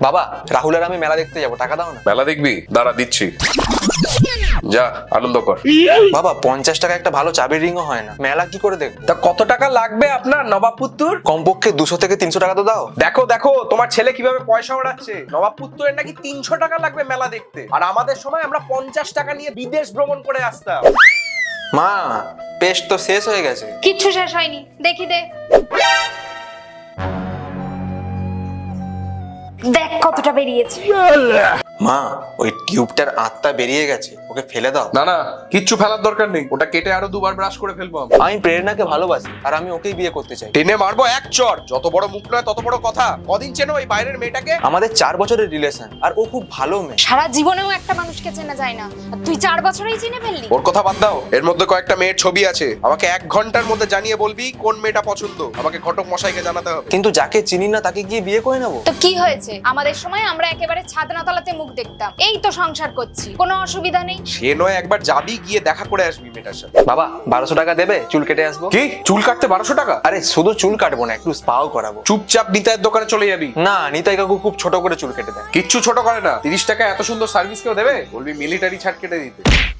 বাবা, রাহুল আর আমি মেলা দেখতে যাবো, টাকা দাও না। মেলা দেখবি? দাঁড়া দিচ্ছি, যা আনন্দ কর। বাবা, 50 টাকা একটা ভালো চাবির রিংও হয় না, মেলা কি করে দেখবো? তা কত টাকা লাগবে আপনার নবাবপুত্তুর? কমপক্ষে 200 থেকে 300 টাকা তো দাও। দেখো দেখো তোমার ছেলে কিভাবে পয়সা ওড়াচ্ছে। নবাবপুত্তুরের নাকি 300 টাকা লাগবে মেলা দেখতে, আর আমাদের সময় আমরা 50 টাকা নিয়ে বিদেশ ভ্রমণ করে আসতাম। মা, পেস্ট তো শেষ হয়ে গেছে। কিচ্ছু শেষ হয়নি, দেখি দে। দেখ কতটা বেরিয়েছে। মা, ওই টিউবটার আত্মা বেরিয়ে গেছে, ওকে ফেলে দাও। না না, কিচ্ছু ফেলার দরকার নেই, ওটা কেটে আরো দুবার ব্রাশ করে ফেলবো আমি। আমি প্রেরণাকে ভালোবাসি আর আমি ওকেই বিয়ে করতে চাই। টেনে মারবো এক চর, যত বড় মুখ নয় তত বড় কথা। কদিন চেনো এই বাইরের মেয়েটাকে? আমাদের 4 বছরের রিলেশন, আর ও খুব ভালো মেয়ে। সারা জীবনেও একটা মানুষকে চেনা যায় না, আর তুই 4 বছরেই চিনে ফেললি। ওর কথা বাদ দাও, এর মধ্যে কয়েকটা মেয়ের ছবি আছে, আমাকে 1 ঘন্টার মধ্যে জানিয়ে বলবি কোন মেয়েটা পছন্দ। আমাকে ঘটক মশাইকে জানাতে হবে। কিন্তু যাকে চিনি না তাকে গিয়ে বিয়ে করে নেবো? তো কি হয়েছে, আমাদের সময় আমরা একেবারে ছাদনাতলাতে মুখ দেখতাম, এই তো সংসার করছি, কোনো অসুবিধা নেই। সে নয়, একবার যাবি, গিয়ে দেখা করে আসবি মেয়েটার সাথে। বাবা, 1200 টাকা দেবে, চুল কেটে আসবো। কি, চুল কাটতে 1200 টাকা? আরে শুধু চুল কাটবো না, একটু স্পাও করাবো। চুপচাপ নিতাইয়ের দোকানে চলে যাবি। না, নিতাই কাকু খুব ছোট করে চুল কেটে দেয়। কিচ্ছু ছোট করে না, 30 টাকা এত সুন্দর সার্ভিস কেউ দেবে? বলবি মিলিটারি ছাট কেটে দিতে।